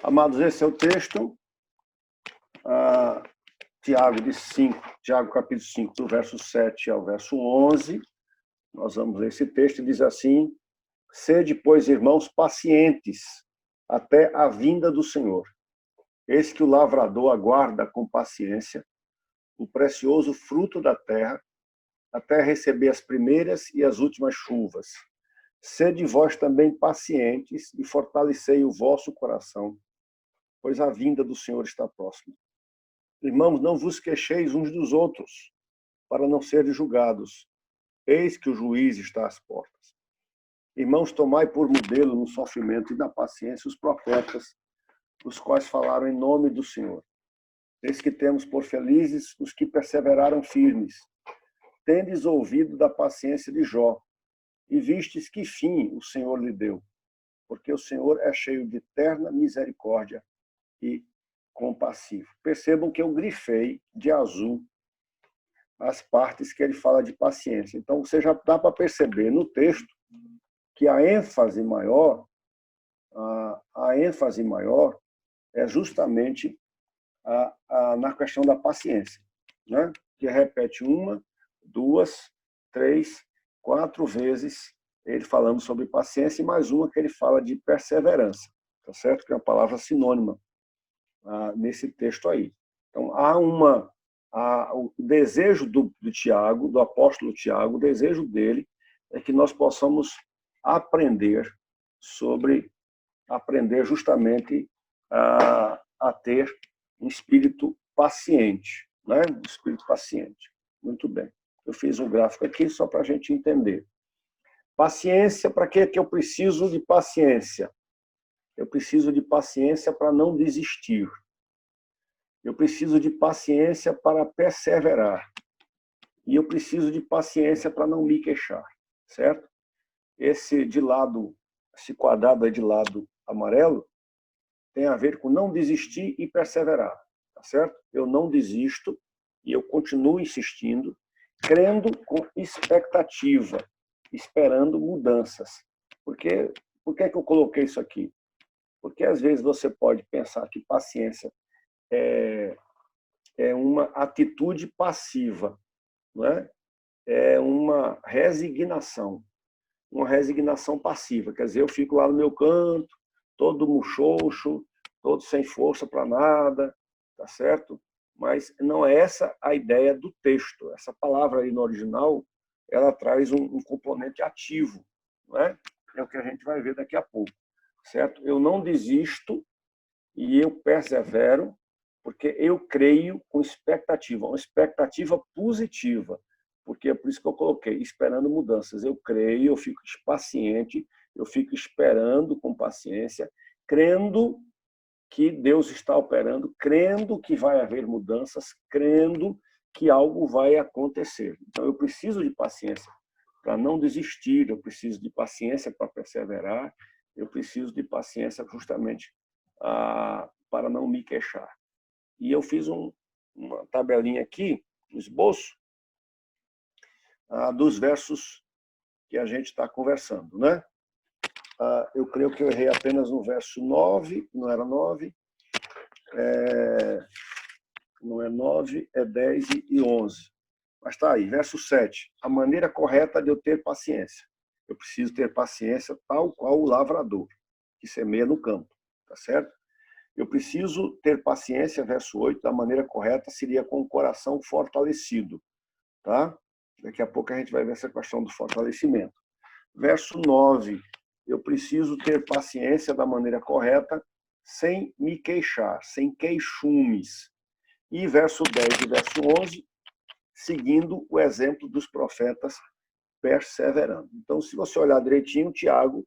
Amados, esse é o texto, Tiago capítulo 5, do verso 7 ao verso 11. Nós vamos ler esse texto e diz assim: sede, pois, irmãos, pacientes até a vinda do Senhor. Eis que o lavrador aguarda com paciência o precioso fruto da terra, até receber as primeiras e as últimas chuvas. Sede vós também pacientes e fortalecei o vosso coração, pois a vinda do Senhor está próxima. Irmãos, não vos queixeis uns dos outros, para não serem julgados. Eis que o juiz está às portas. Irmãos, tomai por modelo no sofrimento e na paciência os profetas, os quais falaram em nome do Senhor. Eis que temos por felizes os que perseveraram firmes. Tendes ouvido da paciência de Jó, e vistes que fim o Senhor lhe deu, porque o Senhor é cheio de terna misericórdia e compassivo. Percebam que eu grifei de azul as partes que ele fala de paciência. Então, você já dá para perceber no texto que a ênfase maior é justamente na questão da paciência, né? Que repete 1, 2, 3, 4 vezes ele falando sobre paciência, e mais uma que ele fala de perseverança, tá certo? Que é uma palavra sinônima nesse texto aí. Então, o desejo do Tiago, do apóstolo Tiago, o desejo dele é que nós possamos aprender justamente a ter um espírito paciente, né? Um espírito paciente. Muito bem. Eu fiz um gráfico aqui só para a gente entender. Paciência, para que eu preciso de paciência? Eu preciso de paciência para não desistir. Eu preciso de paciência para perseverar. E eu preciso de paciência para não me queixar, certo? Esse quadrado aí de lado amarelo tem a ver com não desistir e perseverar, tá certo? Eu não desisto e eu continuo insistindo, crendo com expectativa, esperando mudanças. Por que é que eu coloquei isso aqui? Porque às vezes você pode pensar que paciência é uma atitude passiva, não é? É uma resignação passiva. Quer dizer, eu fico lá no meu canto, todo muxoxo, todo sem força para nada, tá certo? Mas não é essa a ideia do texto. Essa palavra aí no original, ela traz um componente ativo, não é? É o que a gente vai ver daqui a pouco, certo? Eu não desisto e eu persevero, porque eu creio com expectativa, uma expectativa positiva, porque é por isso que eu coloquei, esperando mudanças. Eu creio, eu fico paciente, eu fico esperando com paciência, crendo que Deus está operando, crendo que vai haver mudanças, crendo que algo vai acontecer. Então, eu preciso de paciência para não desistir, eu preciso de paciência para perseverar, eu preciso de paciência justamente para não me queixar. E eu fiz uma tabelinha aqui, um esboço, dos versos que a gente está conversando, né? Eu creio que eu errei apenas no verso 9, não era 9, não é 9, é 10 e 11. Mas está aí, verso 7. A maneira correta de eu ter paciência. Eu preciso ter paciência tal qual o lavrador, que semeia no campo, tá certo? Eu preciso ter paciência, verso 8, da maneira correta seria com o coração fortalecido, tá? Daqui a pouco a gente vai ver essa questão do fortalecimento. Verso 9, eu preciso ter paciência da maneira correta, sem me queixar, sem queixumes. E verso 10 e verso 11, seguindo o exemplo dos profetas perseverando. Então, se você olhar direitinho, o Tiago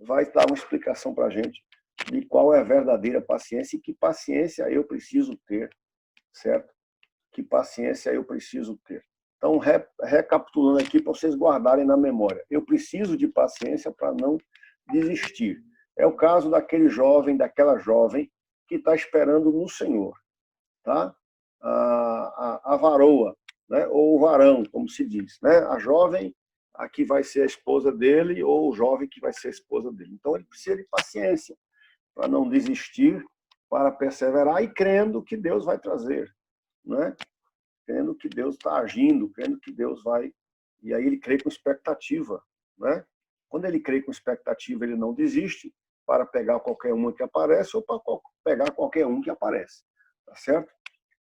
vai dar uma explicação para a gente de qual é a verdadeira paciência e que paciência eu preciso ter, certo? Que paciência eu preciso ter. Então, recapitulando aqui para vocês guardarem na memória. Eu preciso de paciência para não desistir. É o caso daquele jovem, daquela jovem que está esperando no Senhor, tá? A varoa, né? Ou o varão, como se diz, né? A jovem, a que vai ser a esposa dele, ou o jovem que vai ser a esposa dele. Então, ele precisa de paciência para não desistir, para perseverar e crendo que Deus vai trazer, né? Crendo que Deus está agindo, crendo que Deus vai... E aí ele crê com expectativa, né? Quando ele crê com expectativa, ele não desiste para pegar qualquer uma que aparece ou para pegar qualquer um que aparece, tá certo?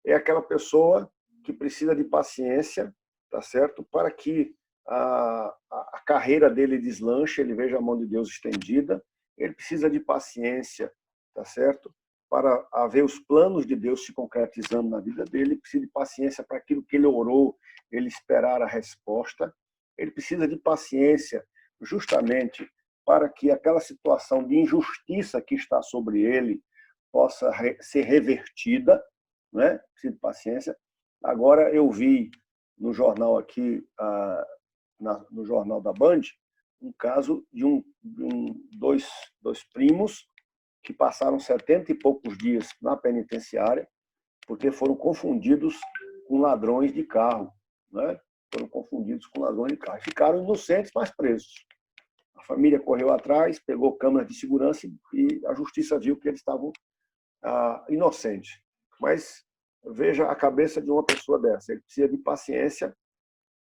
É aquela pessoa que precisa de paciência, tá certo? Para que a carreira dele deslanche, ele veja a mão de Deus estendida. Ele precisa de paciência, tá certo? Para ver os planos de Deus se concretizando na vida dele. Ele precisa de paciência para aquilo que ele orou, ele esperar a resposta. Ele precisa de paciência justamente para que aquela situação de injustiça que está sobre ele possa ser revertida, né? Precisa de paciência. Agora eu vi no jornal aqui, no jornal da Band, um caso de dois primos que passaram 70 e poucos dias na penitenciária porque foram confundidos com ladrões de carro, né? Foram confundidos com ladrões de carro. Ficaram inocentes, mas presos. A família correu atrás, pegou câmeras de segurança e a justiça viu que eles estavam inocentes. Mas veja a cabeça de uma pessoa dessa. Ele precisa de paciência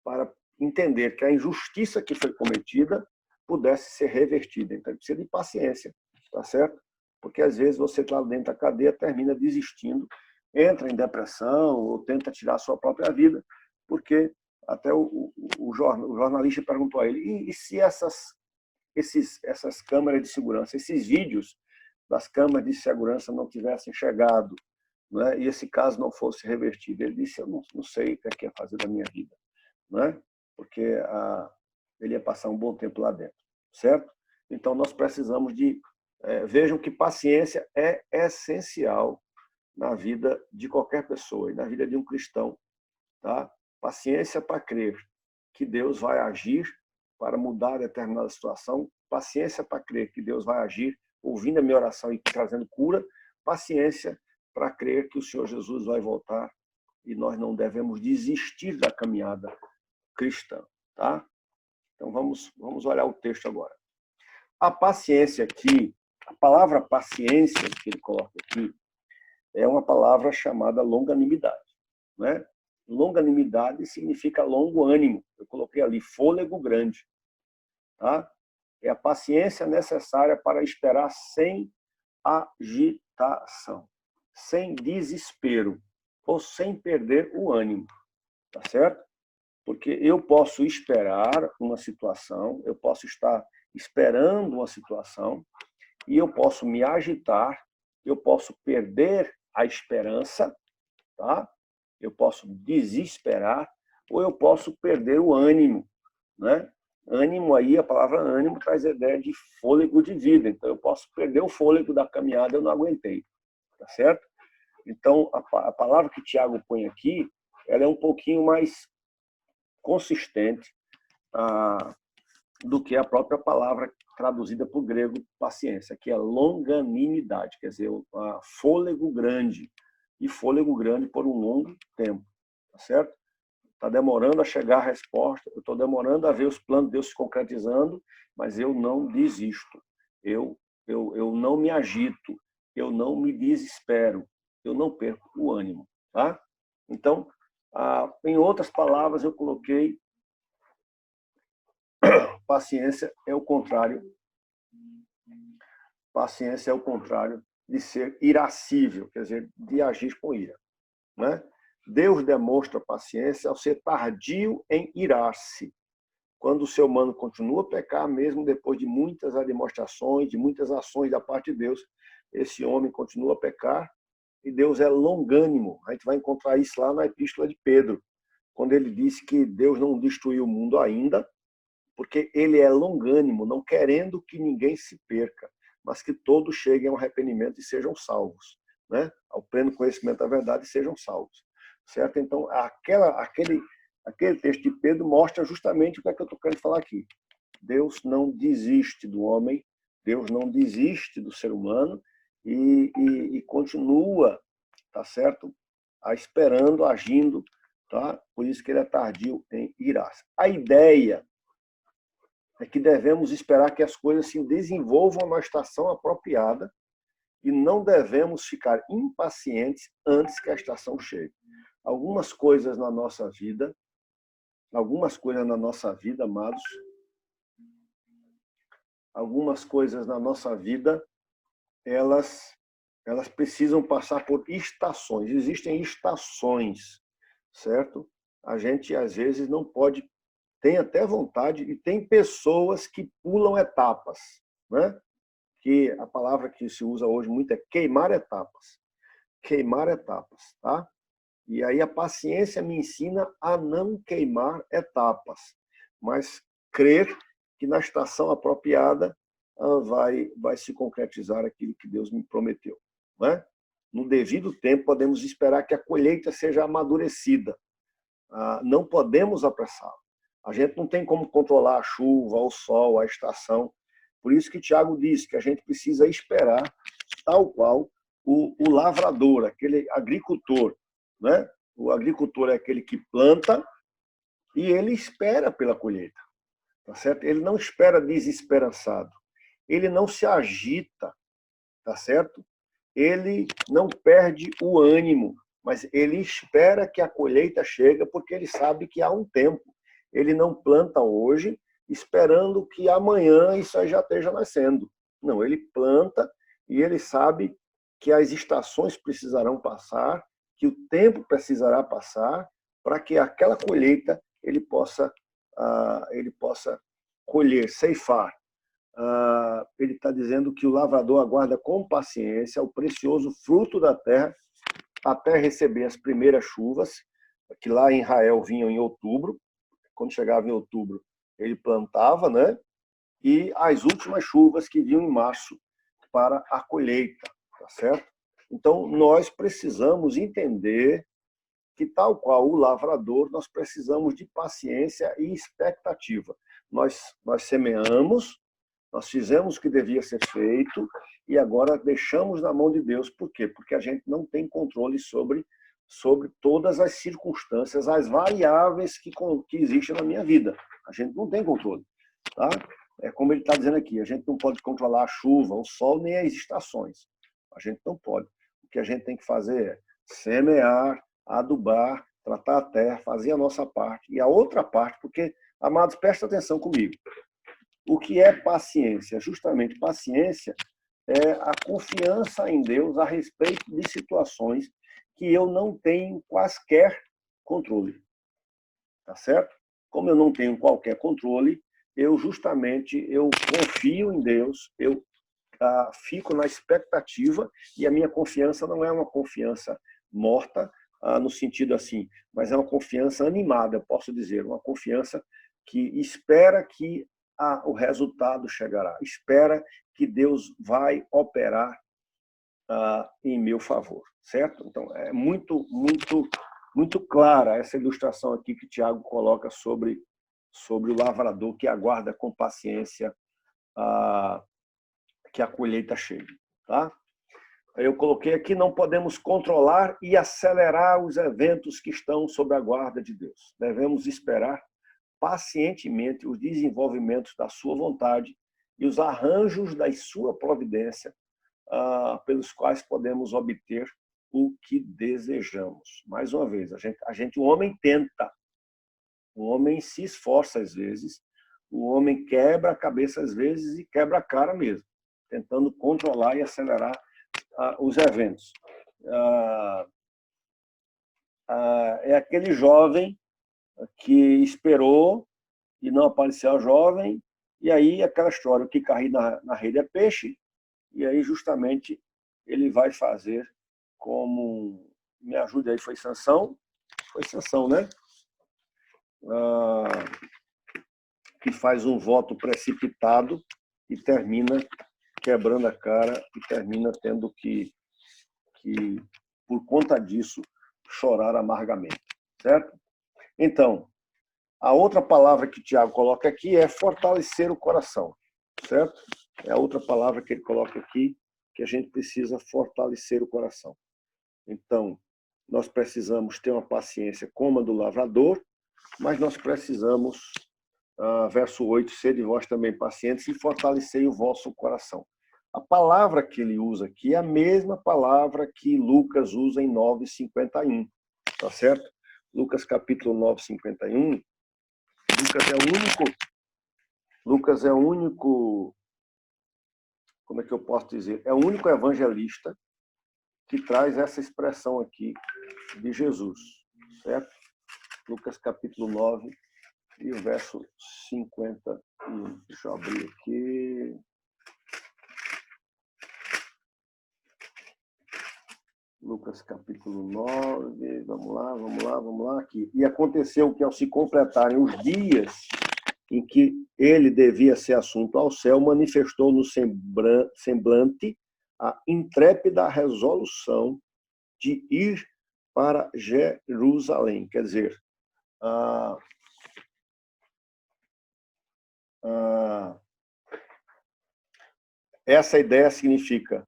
para entender que a injustiça que foi cometida pudesse ser revertida. Então, ele precisa de paciência, tá certo? Porque, às vezes, você está dentro da cadeia, termina desistindo, entra em depressão ou tenta tirar a sua própria vida, porque até o jornalista perguntou a ele, e se essas câmeras de segurança, esses vídeos das câmeras de segurança não tivessem chegado, né, e esse caso não fosse revertido? Ele disse, eu não sei o que é que ia fazer da minha vida, né? Porque ele ia passar um bom tempo lá dentro, certo? Então, nós precisamos de... vejam que paciência é essencial na vida de qualquer pessoa e na vida de um cristão, tá? Paciência para crer que Deus vai agir para mudar determinada situação, paciência para crer que Deus vai agir ouvindo a minha oração e trazendo cura, paciência para crer que o Senhor Jesus vai voltar e nós não devemos desistir da caminhada cristã, tá? Então vamos olhar o texto agora. A paciência aqui, a palavra paciência que ele coloca aqui, é uma palavra chamada longanimidade, né? Longanimidade significa longo ânimo. Eu coloquei ali fôlego grande, tá? É a paciência necessária para esperar sem agitação, sem desespero ou sem perder o ânimo, tá certo? Porque eu posso esperar uma situação, eu posso estar esperando uma situação e eu posso me agitar, eu posso perder a esperança, tá? Eu posso desesperar ou eu posso perder o ânimo, né? Ânimo aí, a palavra ânimo traz a ideia de fôlego de vida. Então eu posso perder o fôlego da caminhada, eu não aguentei, tá certo? Então a palavra que Tiago põe aqui, ela é um pouquinho mais consistente do que a própria palavra traduzida para o grego paciência, que é longanimidade, quer dizer, fôlego grande, e fôlego grande por um longo tempo, tá certo? Está demorando a chegar a resposta, eu estou demorando a ver os planos de Deus se concretizando, mas eu não desisto, eu não me agito, eu não me desespero, eu não perco o ânimo, tá? Então, em outras palavras, eu coloquei paciência é o contrário. Paciência é o contrário de ser irascível, quer dizer, de agir com ira, né? Deus demonstra paciência ao ser tardio em irar-se, quando o ser humano continua a pecar, mesmo depois de muitas demonstrações, de muitas ações da parte de Deus, esse homem continua a pecar e Deus é longânimo. A gente vai encontrar isso lá na Epístola de Pedro, quando ele disse que Deus não destruiu o mundo ainda, porque ele é longânimo, não querendo que ninguém se perca, mas que todos cheguem ao arrependimento e sejam salvos, né? Ao pleno conhecimento da verdade e sejam salvos, certo? Então, aquele texto de Pedro mostra justamente o que é que eu estou querendo falar aqui. Deus não desiste do homem, Deus não desiste do ser humano e continua, tá certo? Esperando, agindo tá? Por isso que ele é tardio em irar-se. A ideia é que devemos esperar que as coisas se desenvolvam na estação apropriada e não devemos ficar impacientes antes que a estação chegue. Algumas coisas na nossa vida, amados, algumas coisas na nossa vida, elas precisam passar por estações. Existem estações, certo? A gente, às vezes, não pode, tem até vontade, e tem pessoas que pulam etapas, né? Que a palavra que se usa hoje muito é queimar etapas. Queimar etapas, tá? E aí a paciência me ensina a não queimar etapas, mas crer que na estação apropriada vai se concretizar aquilo que Deus me prometeu, né? No devido tempo, podemos esperar que a colheita seja amadurecida. Não podemos apressar. A gente não tem como controlar a chuva, o sol, a estação. Por isso que Tiago diz que a gente precisa esperar, tal qual o lavrador, aquele agricultor, né? O agricultor é aquele que planta e ele espera pela colheita, tá certo? Ele não espera desesperançado. Ele não se agita, tá certo? Ele não perde o ânimo, mas ele espera que a colheita chegue porque ele sabe que há um tempo. Ele não planta hoje esperando que amanhã isso aí já esteja nascendo. Não, ele planta e ele sabe que as estações precisarão passar, que o tempo precisará passar para que aquela colheita ele possa colher, ceifar. Ele está dizendo que o lavrador aguarda com paciência o precioso fruto da terra até receber as primeiras chuvas, que lá em Israel vinham em outubro. Quando chegava em outubro, ele plantava, né? E as últimas chuvas que vinham em março para a colheita, tá certo? Então, nós precisamos entender que, tal qual o lavrador, nós precisamos de paciência e expectativa. Nós semeamos, nós fizemos o que devia ser feito e agora deixamos na mão de Deus. Por quê? Porque a gente não tem controle sobre todas as circunstâncias, as variáveis que existem na minha vida. A gente não tem controle. Tá? É como ele está dizendo aqui, a gente não pode controlar a chuva, o sol, nem as estações. A gente não pode. O que a gente tem que fazer é semear, adubar, tratar a terra, fazer a nossa parte. E a outra parte, porque, amados, presta atenção comigo. O que é paciência? Justamente paciência é a confiança em Deus a respeito de situações que eu não tenho quaisquer controle. Tá certo? Como eu não tenho qualquer controle, eu confio em Deus, eu fico na expectativa, e a minha confiança não é uma confiança morta, no sentido assim, mas é uma confiança animada, eu posso dizer, uma confiança que espera que o resultado chegará, espera que Deus vai operar em meu favor, certo? Então, é muito clara essa ilustração aqui que Tiago coloca sobre o lavrador que aguarda com paciência que a colheita chegue. Tá? Eu coloquei aqui, não podemos controlar e acelerar os eventos que estão sob a guarda de Deus. Devemos esperar pacientemente os desenvolvimentos da sua vontade e os arranjos da sua providência, pelos quais podemos obter o que desejamos. Mais uma vez, o homem tenta, o homem se esforça às vezes, o homem quebra a cabeça às vezes e quebra a cara mesmo, tentando controlar e acelerar os eventos. É aquele jovem que esperou e não apareceu a jovem, e aí aquela história, o que cair na rede é peixe, e aí justamente ele vai fazer como, me ajude aí, foi Sansão, né? Que faz um voto precipitado e termina quebrando a cara e termina tendo que por conta disso, chorar amargamente, certo? Então, a outra palavra que Tiago coloca aqui é fortalecer o coração, certo? É a outra palavra que ele coloca aqui, que a gente precisa fortalecer o coração. Então, nós precisamos ter uma paciência como a do lavrador, mas nós precisamos, verso 8, sede vós também pacientes e fortalecei o vosso coração. A palavra que ele usa aqui é a mesma palavra que Lucas usa em 9:51, tá certo? Lucas capítulo 9:51, Lucas é o único, como é que eu posso dizer? É o único evangelista que traz essa expressão aqui de Jesus, certo? Lucas capítulo 9 e o verso 51. Deixa eu abrir aqui. Lucas capítulo 9, vamos lá, aqui. E aconteceu que ao se completarem os dias em que ele devia ser assunto ao céu, manifestou no semblante a intrépida resolução de ir para Jerusalém. Quer dizer, essa ideia significa,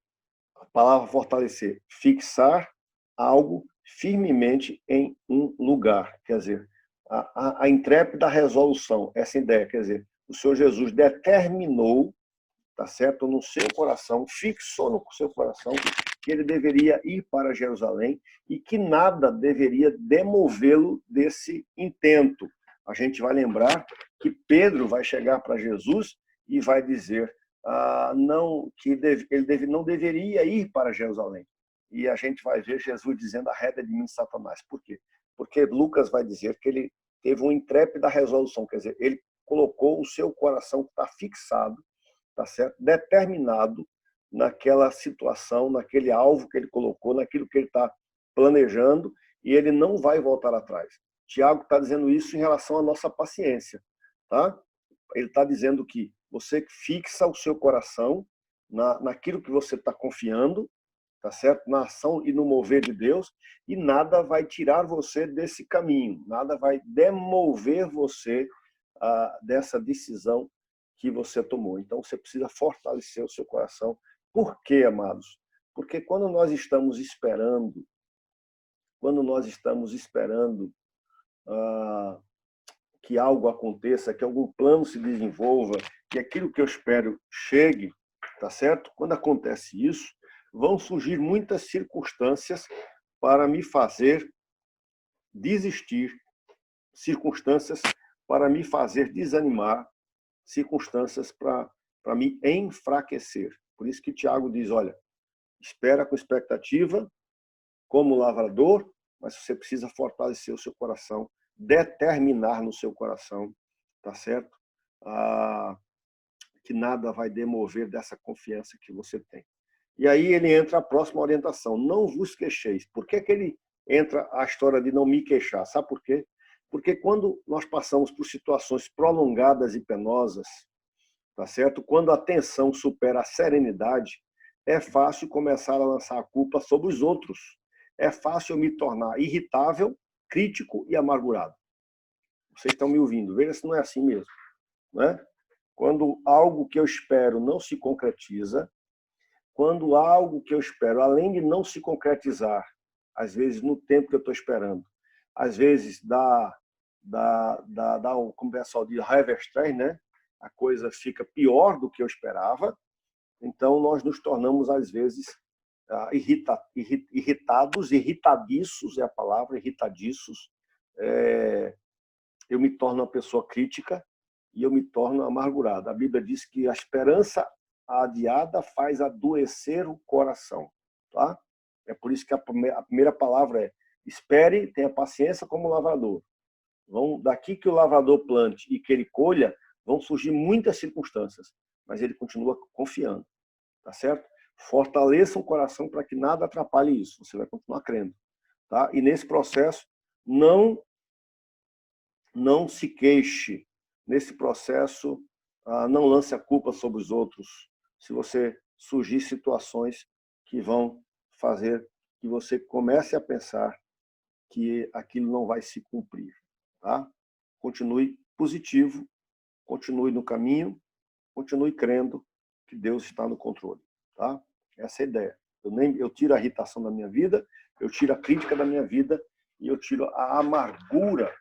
a palavra fortalecer, fixar algo firmemente em um lugar. Quer dizer, a intrépida resolução, essa ideia, quer dizer, o Senhor Jesus determinou, tá certo, no seu coração, fixou no seu coração que ele deveria ir para Jerusalém e que nada deveria demovê-lo desse intento. A gente vai lembrar que Pedro vai chegar para Jesus e vai dizer não, que ele não deveria ir para Jerusalém. E a gente vai ver Jesus dizendo: arreda de mim, Satanás. Por quê? Porque Lucas vai dizer que ele teve uma intrépida resolução, quer dizer, ele colocou o seu coração que está fixado, tá certo? Determinado naquela situação, naquele alvo que ele colocou, naquilo que ele está planejando, e ele não vai voltar atrás. Tiago está dizendo isso em relação à nossa paciência, tá? Ele está dizendo que você fixa o seu coração naquilo que você está confiando, tá certo? Na ação e no mover de Deus, e nada vai tirar você desse caminho, nada vai demover você dessa decisão que você tomou. Então, você precisa fortalecer o seu coração. Por quê, amados? Porque quando nós estamos esperando que algo aconteça, que algum plano se desenvolva, que aquilo que eu espero chegue, tá certo? Quando acontece isso, vão surgir muitas circunstâncias para me fazer desistir, circunstâncias para me fazer desanimar, circunstâncias para me enfraquecer. Por isso que Tiago diz, olha, espera com expectativa, como lavrador, mas você precisa fortalecer o seu coração, determinar no seu coração, tá certo? Que nada vai demover dessa confiança que você tem. E aí ele entra a próxima orientação, não vos queixeis. Por que ele entra a história de não me queixar? Sabe por quê? Porque quando nós passamos por situações prolongadas e penosas, tá certo? Quando a tensão supera a serenidade, é fácil começar a lançar a culpa sobre os outros. É fácil eu me tornar irritável, crítico e amargurado. Vocês estão me ouvindo, veja se não é assim mesmo, né? Quando algo que eu espero não se concretiza, quando algo que eu espero, além de não se concretizar, às vezes no tempo que eu estou esperando, às vezes como o pessoal diz, reverstress, né? A coisa fica pior do que eu esperava, então nós nos tornamos, às vezes, irritados, irritadiços é a palavra, irritadiços. Eu me torno uma pessoa crítica e eu me torno amargurado. A Bíblia diz que a esperança adiada faz adoecer o coração. Tá? É por isso que a primeira palavra é: espere, tenha paciência como lavrador. Daqui que o lavrador plante e que ele colha, vão surgir muitas circunstâncias, mas ele continua confiando. Tá certo? Fortaleça o coração para que nada atrapalhe isso. Você vai continuar crendo. Tá? E nesse processo, não se queixe. Nesse processo, não lance a culpa sobre os outros. Se você surgir situações que vão fazer que você comece a pensar que aquilo não vai se cumprir. Tá? Continue positivo, continue no caminho, continue crendo que Deus está no controle. Tá? Essa é a ideia. Eu tiro a irritação da minha vida eu tiro a crítica da minha vida e eu tiro a amargura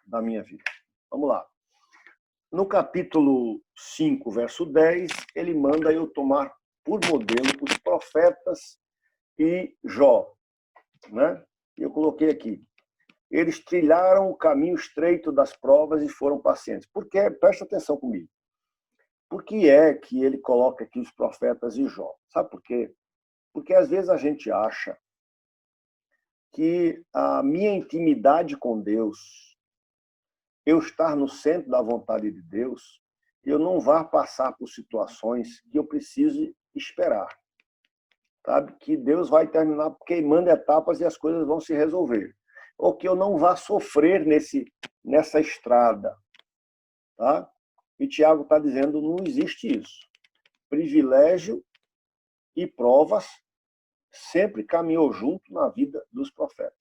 da minha vida. Vamos lá. No capítulo 5, verso 10, ele manda eu tomar por modelo os profetas e Jó, né? Eu coloquei aqui. Eles trilharam o caminho estreito das provas e foram pacientes. Porque, presta atenção comigo, por que é que ele coloca aqui os profetas e Jó? Sabe por quê? Porque às vezes a gente acha que a minha intimidade com Deus, eu estar no centro da vontade de Deus, eu não vá passar por situações que eu precise esperar. Sabe? Que Deus vai terminar queimando etapas e as coisas vão se resolver. Ou que eu não vá sofrer nessa estrada. Tá? E Tiago está dizendo, não existe isso. Privilégio e provas sempre caminhou junto na vida dos profetas.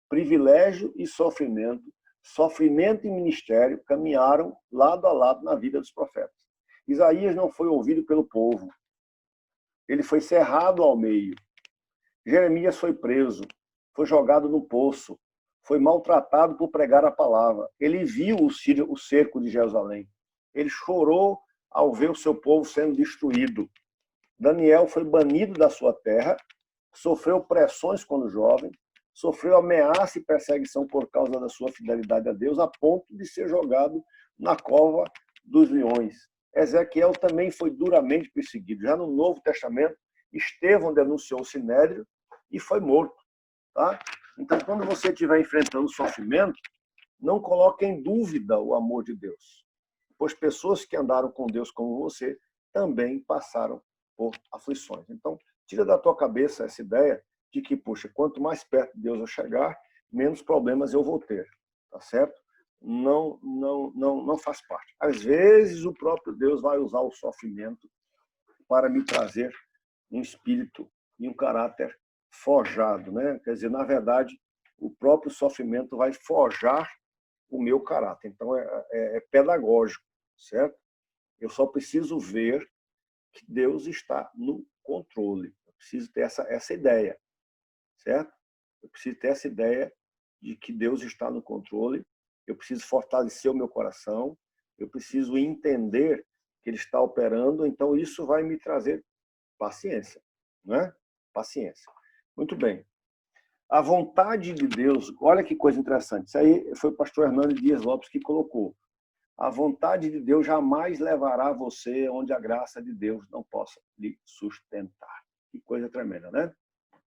Privilégio e sofrimento, sofrimento e ministério caminharam lado a lado na vida dos profetas. Isaías não foi ouvido pelo povo. Ele foi cerrado ao meio. Jeremias foi preso, foi jogado no poço, foi maltratado por pregar a palavra. Ele viu o cerco de Jerusalém. Ele chorou ao ver o seu povo sendo destruído. Daniel foi banido da sua terra, sofreu pressões quando jovem, sofreu ameaça e perseguição por causa da sua fidelidade a Deus, a ponto de ser jogado na cova dos leões. Ezequiel também foi duramente perseguido. Já no Novo Testamento, Estevão denunciou o sinédrio e foi morto. Tá? Então, quando você estiver enfrentando sofrimento, não coloque em dúvida o amor de Deus, pois pessoas que andaram com Deus como você também passaram por aflições. Então, tira da tua cabeça essa ideia de que, puxa, quanto mais perto de Deus eu chegar, menos problemas eu vou ter, tá certo? Não faz parte. Às vezes, o próprio Deus vai usar o sofrimento para me trazer um espírito e um caráter forjado, né? Quer dizer, na verdade, o próprio sofrimento vai forjar o meu caráter. Então, é pedagógico, certo? Eu só preciso ver que Deus está no controle. Eu preciso ter essa ideia, certo? Eu preciso ter essa ideia de que Deus está no controle. Eu preciso fortalecer o meu coração. Eu preciso entender que Ele está operando. Então, isso vai me trazer paciência, né? Paciência. Muito bem. A vontade de Deus, olha que coisa interessante. Isso aí foi o pastor Hernando Dias Lopes que colocou. A vontade de Deus jamais levará você onde a graça de Deus não possa lhe sustentar. Que coisa tremenda, né?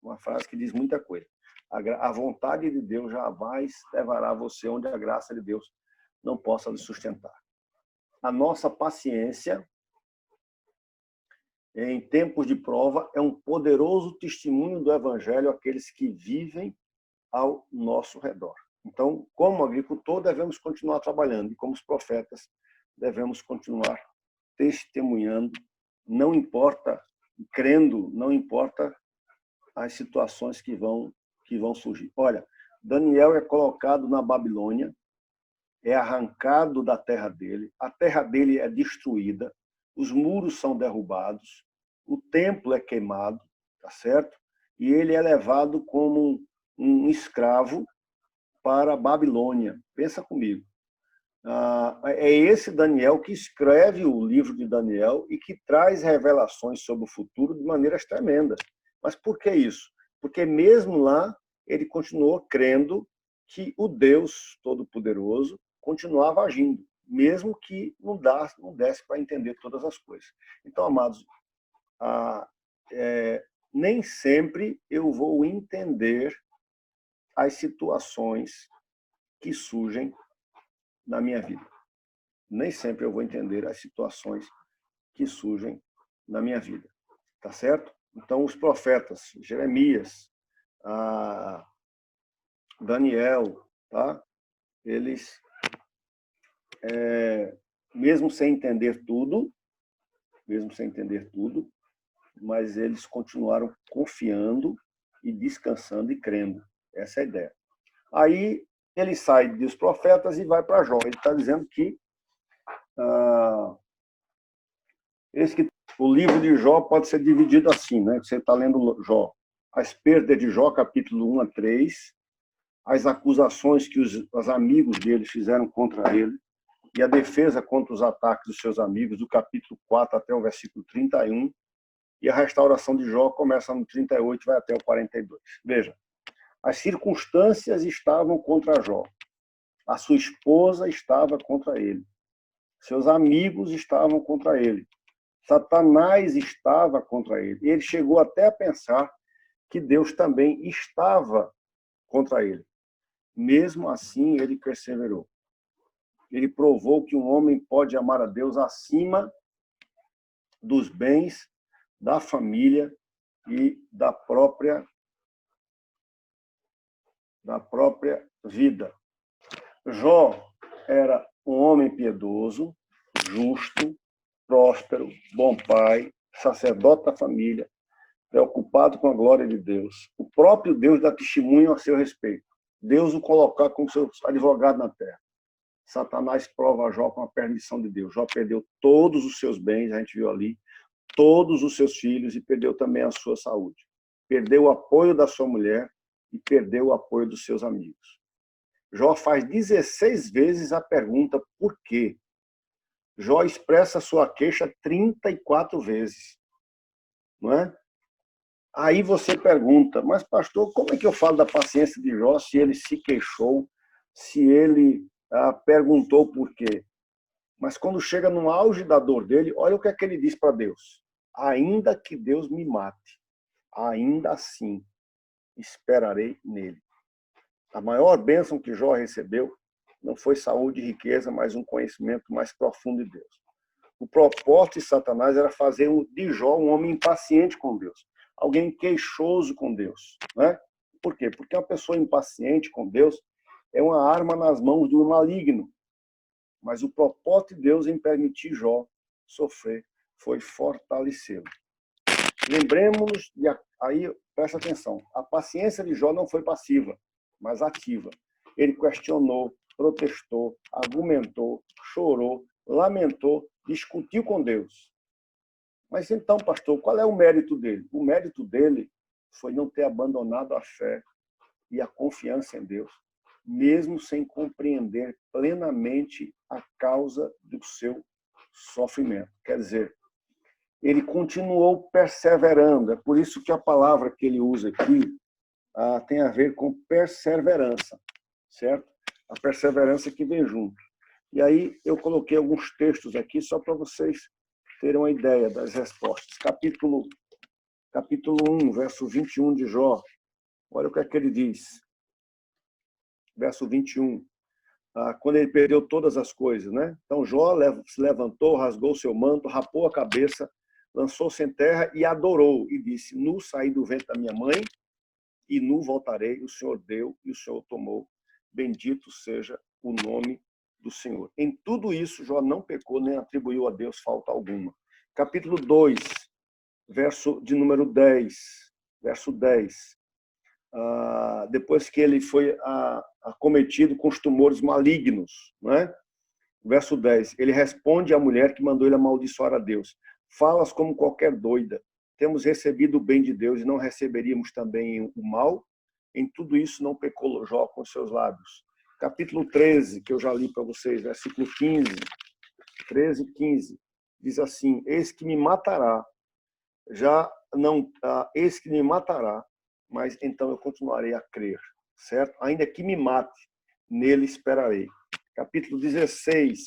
Uma frase que diz muita coisa. A vontade de Deus jamais levará você onde a graça de Deus não possa lhe sustentar. A nossa paciência em tempos de prova é um poderoso testemunho do Evangelho àqueles que vivem ao nosso redor. Então, como agricultor, devemos continuar trabalhando, e como os profetas, devemos continuar testemunhando, não importa, crendo, não importa as situações que vão surgir. Olha, Daniel é colocado na Babilônia, é arrancado da terra dele, a terra dele é destruída, os muros são derrubados, o templo é queimado, tá certo? E ele é levado como um escravo para a Babilônia. Pensa comigo. É esse Daniel que escreve o livro de Daniel e que traz revelações sobre o futuro de maneiras tremendas. Mas por que isso? Porque mesmo lá, ele continuou crendo que o Deus Todo-Poderoso continuava agindo, mesmo que não desse para entender todas as coisas. Então, amados, nem sempre eu vou entender as situações que surgem na minha vida. Nem sempre eu vou entender as situações que surgem na minha vida. Tá certo? Então, os profetas, Jeremias, Daniel, tá? Eles, mesmo sem entender tudo, mas eles continuaram confiando e descansando e crendo. Essa é a ideia. Aí ele sai dos profetas e vai para Jó. Ele está dizendo que o livro de Jó pode ser dividido assim, né? Você está lendo Jó. as perdas de Jó, capítulo 1 a 3, as acusações que os amigos dele fizeram contra ele, e a defesa contra os ataques dos seus amigos, do capítulo 4 até o versículo 31, e a restauração de Jó começa no 38 e vai até o 42. Veja, as circunstâncias estavam contra Jó, a sua esposa estava contra ele, seus amigos estavam contra ele, Satanás estava contra ele. Ele chegou até a pensar que Deus também estava contra ele. Mesmo assim, ele perseverou. Ele provou que um homem pode amar a Deus acima dos bens, da família e da própria vida. Jó era um homem piedoso, justo, próspero, bom pai, sacerdote da família, preocupado com a glória de Deus. O próprio Deus dá testemunho a seu respeito. Deus o colocar como seu advogado na terra. Satanás prova a Jó com a permissão de Deus. Jó perdeu todos os seus bens, a gente viu ali, todos os seus filhos, e perdeu também a sua saúde. Perdeu o apoio da sua mulher e perdeu o apoio dos seus amigos. Jó faz 16 vezes a pergunta por quê. Jó expressa sua queixa 34 vezes. Não é? Aí você pergunta, mas pastor, como é que eu falo da paciência de Jó se ele se queixou, se ele perguntou por quê? Mas quando chega no auge da dor dele, olha o que é que ele diz para Deus. Ainda que Deus me mate, ainda assim esperarei nele. A maior bênção que Jó recebeu não foi saúde e riqueza, mas um conhecimento mais profundo de Deus. O propósito de Satanás era fazer de Jó um homem impaciente com Deus, alguém queixoso com Deus. Né? Por quê? Porque uma pessoa impaciente com Deus é uma arma nas mãos do maligno. Mas o propósito de Deus em permitir Jó sofrer foi fortalecê-lo. Lembremos-nos, aí presta atenção, a paciência de Jó não foi passiva, mas ativa. Ele questionou, protestou, argumentou, chorou, lamentou, discutiu com Deus. Mas então, pastor, qual é o mérito dele? O mérito dele foi não ter abandonado a fé e a confiança em Deus, mesmo sem compreender plenamente a causa do seu sofrimento. Quer dizer, ele continuou perseverando. É por isso que a palavra que ele usa aqui tem a ver com perseverança, certo? A perseverança que vem junto. E aí eu coloquei alguns textos aqui só para vocês terem uma ideia das respostas. Capítulo 1, verso 21 de Jó. Olha o que é que ele diz. Verso 21. Quando ele perdeu todas as coisas, né? Então Jó se levantou, rasgou seu manto, rapou a cabeça, lançou-se em terra e adorou. E disse, nu saí do ventre da minha mãe e nu voltarei. O Senhor deu e o Senhor tomou. Bendito seja o nome do Senhor. Em tudo isso, Jó não pecou nem atribuiu a Deus falta alguma. Capítulo 2, verso de número 10. Verso 10. Depois que ele foi acometido com os tumores malignos, né? Verso 10. Ele responde à mulher que mandou ele amaldiçoar a Deus. Falas como qualquer doida. Temos recebido o bem de Deus e não receberíamos também o mal? Em tudo isso não pecou Jó com seus lábios. Capítulo 13, que eu já li para vocês, versículo 15. 13 e 15. Diz assim, eis que me matará, eis que me matará, mas então eu continuarei a crer, certo? Ainda que me mate, nele esperarei. Capítulo 16,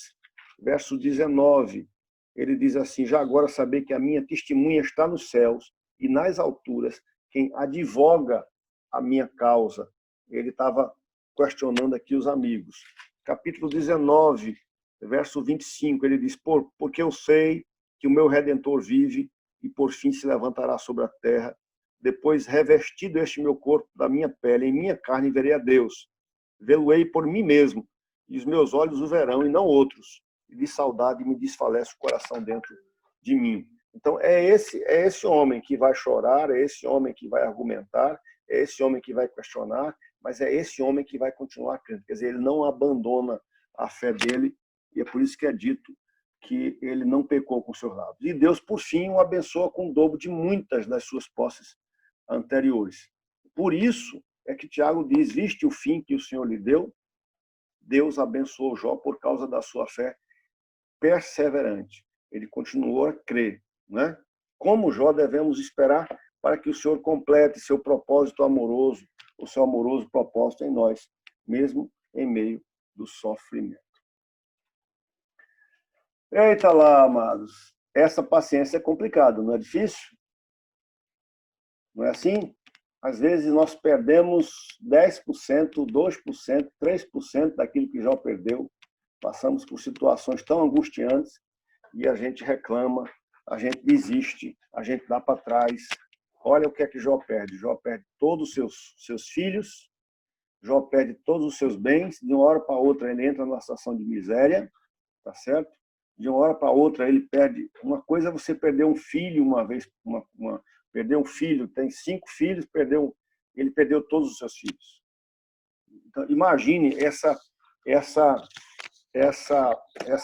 verso 19, ele diz assim, já agora saber que a minha testemunha está nos céus e nas alturas, quem advoga a minha causa. Ele estava questionando aqui os amigos. Capítulo 19, verso 25, ele diz, porque eu sei que o meu Redentor vive e por fim se levantará sobre a terra. Depois, revestido este meu corpo da minha pele, em minha carne verei a Deus. Vê-lo-ei por mim mesmo, e os meus olhos o verão, e não outros. E de saudade me desfalece o coração dentro de mim. Então, é esse homem que vai chorar, é esse homem que vai argumentar, é esse homem que vai questionar, mas é esse homem que vai continuar crendo. Quer dizer, ele não abandona a fé dele, e é por isso que é dito que ele não pecou com seus lábios. E Deus, por fim, o abençoa com o dobro de muitas das suas posses anteriores. Por isso é que Tiago diz, viste o fim que o Senhor lhe deu? Deus abençoou Jó por causa da sua fé perseverante. Ele continuou a crer, né? Como Jó devemos esperar para que o Senhor complete seu propósito amoroso, o seu amoroso propósito em nós, mesmo em meio do sofrimento. Eita lá, amados. Essa paciência é complicada, não é difícil? Não é assim? Às vezes nós perdemos 10%, 2%, 3% daquilo que Jó perdeu. Passamos por situações tão angustiantes e a gente reclama, a gente desiste, a gente dá para trás. Olha o que é que Jó perde. Jó perde todos os seus filhos, Jó perde todos os seus bens. De uma hora para outra ele entra numa situação de miséria, tá certo? De uma hora para outra ele perde. Uma coisa é você perder um filho uma vez, perder um filho, tem 5 filhos, ele perdeu todos os seus filhos. Então, imagine essa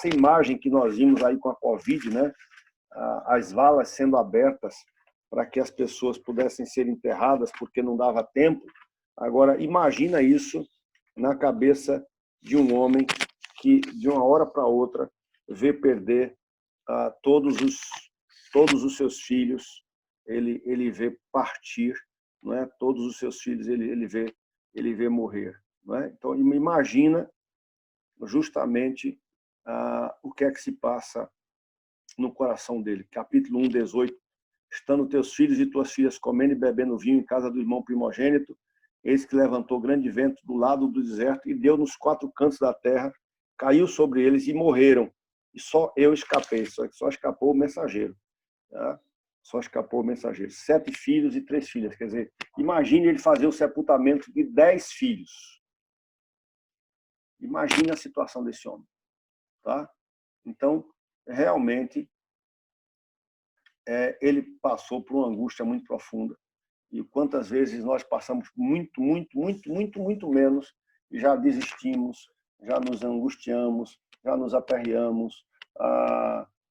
imagem que nós vimos aí com a Covid, né? As valas sendo abertas para que as pessoas pudessem ser enterradas porque não dava tempo. Agora, imagina isso na cabeça de um homem que, de uma hora para outra, vê perder todos os seus filhos, ele vê partir, não é? Todos os seus filhos ele vê morrer, não é? Então imagina justamente o que é que se passa no coração dele. Capítulo 1, 18. Estando teus filhos e tuas filhas comendo e bebendo vinho em casa do irmão primogênito, eis que levantou grande vento do lado do deserto e deu nos 4 cantos da terra, caiu sobre eles e morreram. E só eu escapei, só escapou o mensageiro. Tá? Só escapou o mensageiro. 7 filhos e 3 filhas. Quer dizer, imagine ele fazer o sepultamento de 10 filhos. Imagine a situação desse homem. Tá? Então, realmente, ele passou por uma angústia muito profunda. E quantas vezes nós passamos muito menos e já desistimos, já nos angustiamos, já nos aperreamos,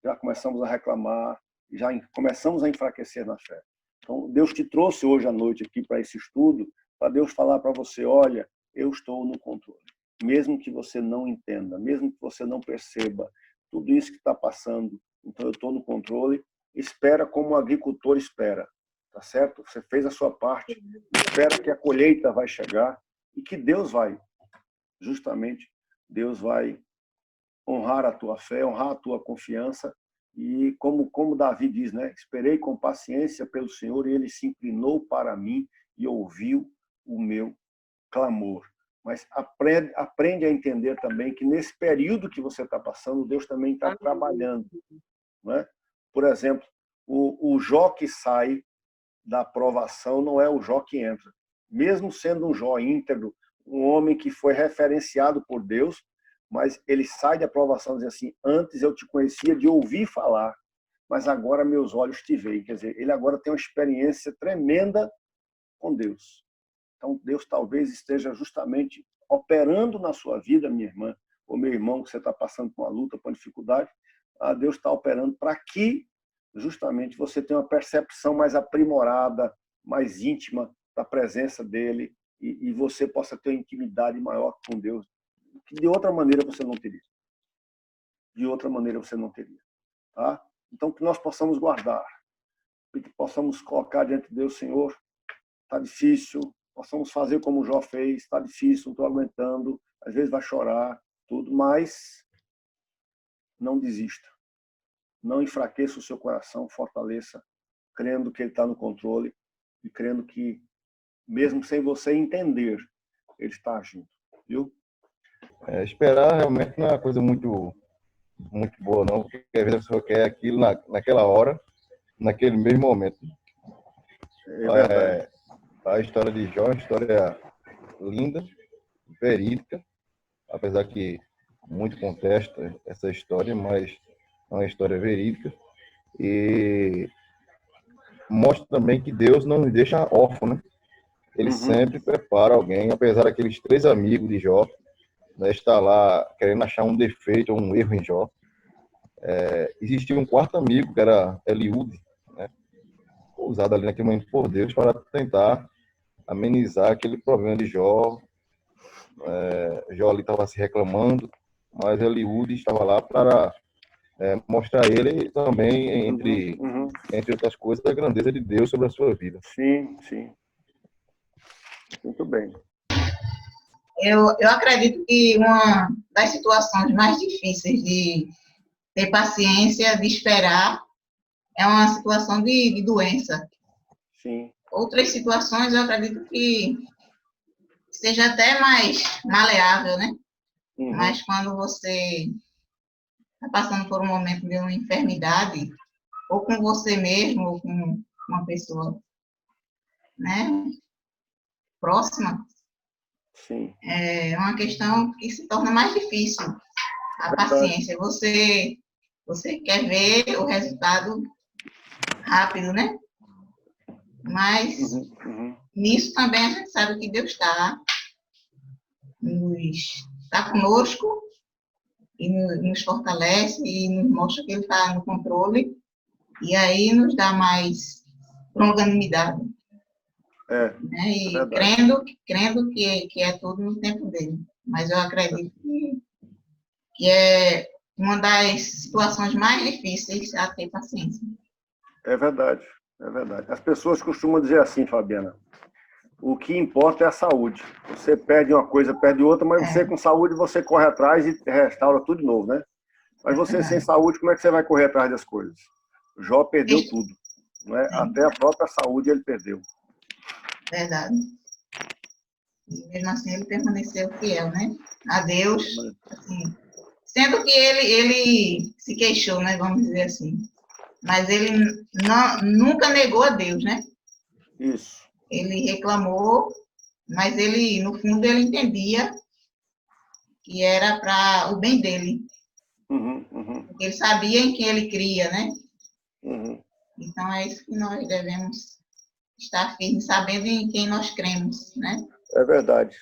já começamos a reclamar, já começamos a enfraquecer na fé. Então, Deus te trouxe hoje à noite aqui para esse estudo, para Deus falar para você, olha, eu estou no controle. Mesmo que você não entenda, mesmo que você não perceba tudo isso que está passando, então eu estou no controle. Espera como o agricultor espera, tá certo? Você fez a sua parte, espera que a colheita vai chegar e que Deus vai honrar a tua fé, honrar a tua confiança. E como Davi diz, né? Esperei com paciência pelo Senhor e ele se inclinou para mim e ouviu o meu clamor. Mas aprende a entender também que nesse período que você está passando, Deus também está trabalhando, não é? Por exemplo, o Jó que sai da aprovação não é o Jó que entra. Mesmo sendo um Jó íntegro, um homem que foi referenciado por Deus, mas ele sai da aprovação dizendo assim, antes eu te conhecia de ouvir falar, mas agora meus olhos te veem. Quer dizer, ele agora tem uma experiência tremenda com Deus. Então, Deus talvez esteja justamente operando na sua vida, minha irmã, ou meu irmão, que você está passando por uma luta, por uma dificuldade, Deus está operando para que justamente você tenha uma percepção mais aprimorada, mais íntima da presença dele e você possa ter uma intimidade maior com Deus, que de outra maneira você não teria. De outra maneira você não teria. Tá? Então, que nós possamos guardar, que possamos colocar diante de Deus, Senhor, está difícil, possamos fazer como o Jó fez, está difícil, não estou aguentando, às vezes vai chorar, tudo, mas não desista. Não enfraqueça o seu coração, fortaleça, crendo que ele está no controle e crendo que, mesmo sem você entender, ele está agindo. Viu? Esperar realmente não é uma coisa muito boa, não, porque às vezes a pessoa quer aquilo naquela hora, naquele mesmo momento. É verdade. A história de Jó é uma história linda, verídica, apesar que muito contesta essa história, mas é uma história verídica e mostra também que Deus não nos deixa órfãos, né? Ele sempre prepara alguém, apesar daqueles 3 amigos de Jó, né, estar lá querendo achar um defeito ou um erro em Jó. Existia um 4º amigo, que era Eliúde, né? usado ali naquele momento por Deus para tentar amenizar aquele problema de Jó. Jó ali estava se reclamando, mas Eliúde estava lá para mostrar a ele também, entre outras coisas, a grandeza de Deus sobre a sua vida. Sim, sim. Muito bem. Eu acredito que uma das situações mais difíceis de ter paciência, de esperar, é uma situação de doença. Sim. Outras situações eu acredito que seja até mais maleável, né? Mas quando você está passando por um momento de uma enfermidade, ou com você mesmo, ou com uma pessoa, né, próxima, sim, é uma questão que se torna mais difícil. A paciência. Você quer ver o resultado rápido, né? Mas nisso também a gente sabe que Deus está conosco e nos fortalece e nos mostra que Ele está no controle e aí nos dá mais longanimidade. Né? E crendo que é tudo no tempo dele. Mas eu acredito que é uma das situações mais difíceis a ter paciência. É verdade, é verdade. As pessoas costumam dizer assim, Fabiana, o que importa é a saúde. Você perde uma coisa, perde outra, mas você com saúde, você corre atrás e restaura tudo de novo, né? Mas você sem saúde, como é que você vai correr atrás das coisas? Jó perdeu tudo, não é? Até a própria saúde ele perdeu. Verdade. E mesmo assim ele permaneceu fiel, né? A Deus, assim, sendo que ele se queixou, né? Vamos dizer assim. Mas ele nunca negou a Deus, né? Isso. Ele reclamou, mas ele, no fundo, ele entendia que era para o bem dele. Porque ele sabia em quem ele cria, né? Então é isso que nós devemos estar firmes, sabendo em quem nós cremos, né? É verdade.